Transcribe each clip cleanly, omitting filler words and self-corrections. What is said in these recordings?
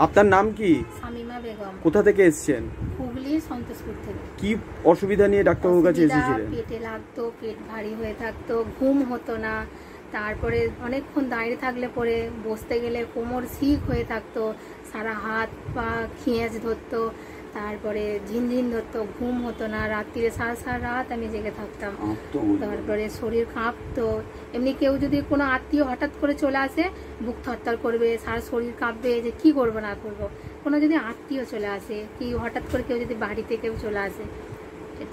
আপনার নাম কি? শামিমা বেগম। কোথা থেকে এসেছেন? হুগলি সন্তোষপুর থেকে। কি অসুবিধা নিয়ে ডাক্তারবাবুর কাছে এসেছিলেন? পেটে লাগতো, পেট ভারী হয়ে থাকতো, ঘুম হতো না, তারপরে অনেকক্ষণ দাঁড়িয়ে থাকলে পরে বসতে গেলে কোমর শিক হয়ে থাকতো, সারা হাত পা খিঁচ ধরতো, তারপরে ঝিনঝিন ধরতো, ঘুম হতো না, রাত্রিরে সারা রাত আমি জেগে থাকতাম, তারপরে শরীর কাঁপতো। এমনি কেউ যদি কোনো আত্মীয় হঠাৎ করে চলে আসে বুক থরথর করবে, সারা শরীর কাঁপবে যে কি করবো না করবো। কোনো যদি আত্মীয় চলে আসে কি হঠাৎ করে কেউ যদি বাড়িতে কেউ চলে আসে,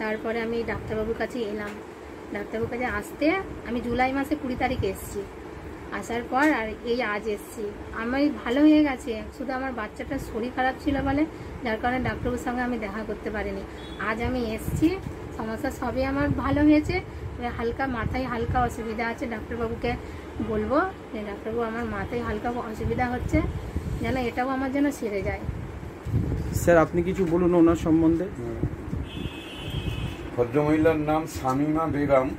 তারপরে আমি ডাক্তারবাবুর কাছে এলাম। ডাক্তারবাবুর কাছে আসতে আমি জুলাই মাসে 20 তারিখে এসেছি। আসার পর আর এই আজ এসেছি। আমি ভালো হয়ে গেছে, শুধু আমার বাচ্চাটার শরীর খারাপ ছিল বলে যার কারণে ডাক্তারবাবুর সঙ্গে আমি দেখা করতে পারিনি। আজ আমি এসেছি, সমস্যা সবই আমার ভালো হয়েছে। হালকা মাথায় হালকা অসুবিধা আছে, ডাক্তারবাবুকে বলবো যে ডাক্তারবাবু আমার মাথায় হালকা অসুবিধা হচ্ছে, যেন এটাও আমার যেন সেরে যায়। স্যার আপনি কিছু বলুন ওনার সম্বন্ধে। ভদ্রমহিলার নাম শামিমা বেগম।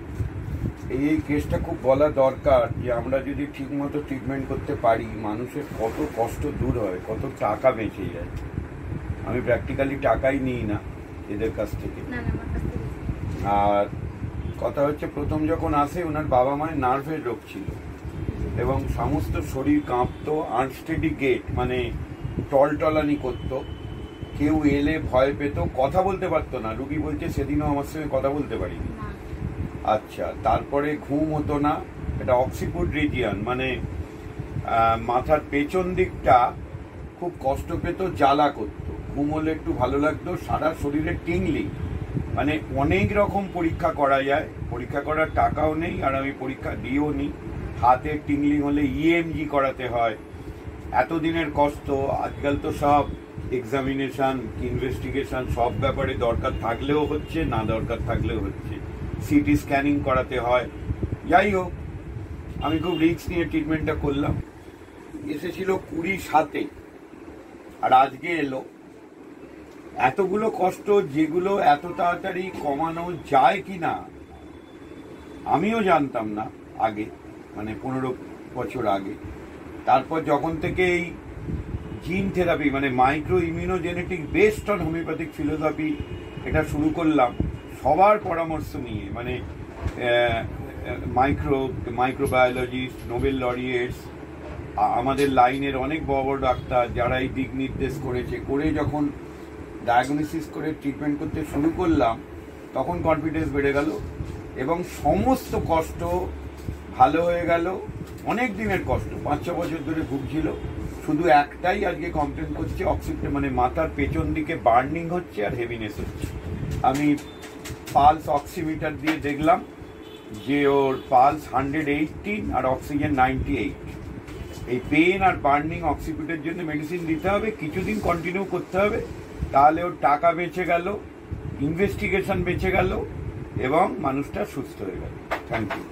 এই কেসটা খুব বলা দরকার যে আমরা যদি ঠিকমতো ট্রিটমেন্ট করতে পারি মানুষের কত কষ্ট দূর হয়, কত টাকা বেঁচে যায়। আমি প্র্যাকটিক্যালি টাকাই নিই না এদের কাছ থেকে। আর কথা হচ্ছে প্রথম যখন আসে ওনার বাবা মায়ের নার্ভের রোগ ছিল এবং সমস্ত শরীর কাঁপতো, আনস্টেডি গেট মানে টলটলানি করতো, কেউ এলে ভয় পেত, কথা বলতে পারতো না। রুগী বলছে সেদিনও আমার সঙ্গে কথা বলতে পারিনি। আচ্ছা, তারপরে ঘুম হতো না, এটা অক্সিপুট রিজিয়ন মানে মাথার পেছন দিকটা খুব কষ্ট পেত, জ্বালা করতো, ঘুম হলে একটু ভালো লাগতো, সারা শরীরে টিংলি, মানে অনেক রকম পরীক্ষা করা যায়, পরীক্ষা করার টাকাও নেই আর আমি পরীক্ষা দিয়েও নি। হাতে টিংলি হলে ইএমজি করাতে হয়, এতদিনের কষ্ট। আজকাল তো সব এক্সামিনেশন ইনভেস্টিগেশন সব ব্যাপারে দরকার থাকলেও হচ্ছে, না দরকার থাকলেও হচ্ছে, সিটি স্ক্যানিং করাতে হয়। যাই হোক, আমি খুব রিস্ক নিয়ে ট্রিটমেন্টটা করলাম। এসেছিল 27-এ আর আজকে এলো। এতগুলো কষ্ট যেগুলো এত তাড়াতাড়ি কমানো যায় কি না আমিও জানতাম না আগে, মানে 15 বছর আগে। তারপর যখন থেকে এই জিন থেরাপি মানে micro immunogenetic based on homeopathic philosophy এটা শুরু করলাম সবার পরামর্শ নিয়ে, মানে মাইক্রোবায়োলজিস্ট, নোবেল লরিয়েটস, আমাদের লাইনের অনেক বড় বড় ডাক্তার যারা এই দিক নির্দেশ করেছে, করে যখন ডায়াগনোসিস করে ট্রিটমেন্ট করতে শুরু করলাম তখন কনফিডেন্স বেড়ে গেল এবং সমস্ত কষ্ট ভালো হয়ে গেল। অনেক দিনের কষ্ট, 5-6 বছর ধরে ভুগছিল, শুধু একটাই আজকে কমপ্লেন করছে, অক্সিজেন মানে মাথার পেছন দিকে বার্নিং হচ্ছে আর হেভিনেস হচ্ছে। আমি পালস অক্সিমিটার দিয়ে দেখলাম যে ওর পালস 118 আর অক্সিজেন 98। এই পেন আর বার্নিং অক্সিপিটের জন্য মেডিসিন দিতে হবে, কিছুদিন কন্টিনিউ করতে হবে, তাহলে ওর টাকা বেঁচে গেল, ইনভেস্টিগেশন বেঁচে গেল এবং মানুষটা সুস্থ হয়ে গেল। Thank you.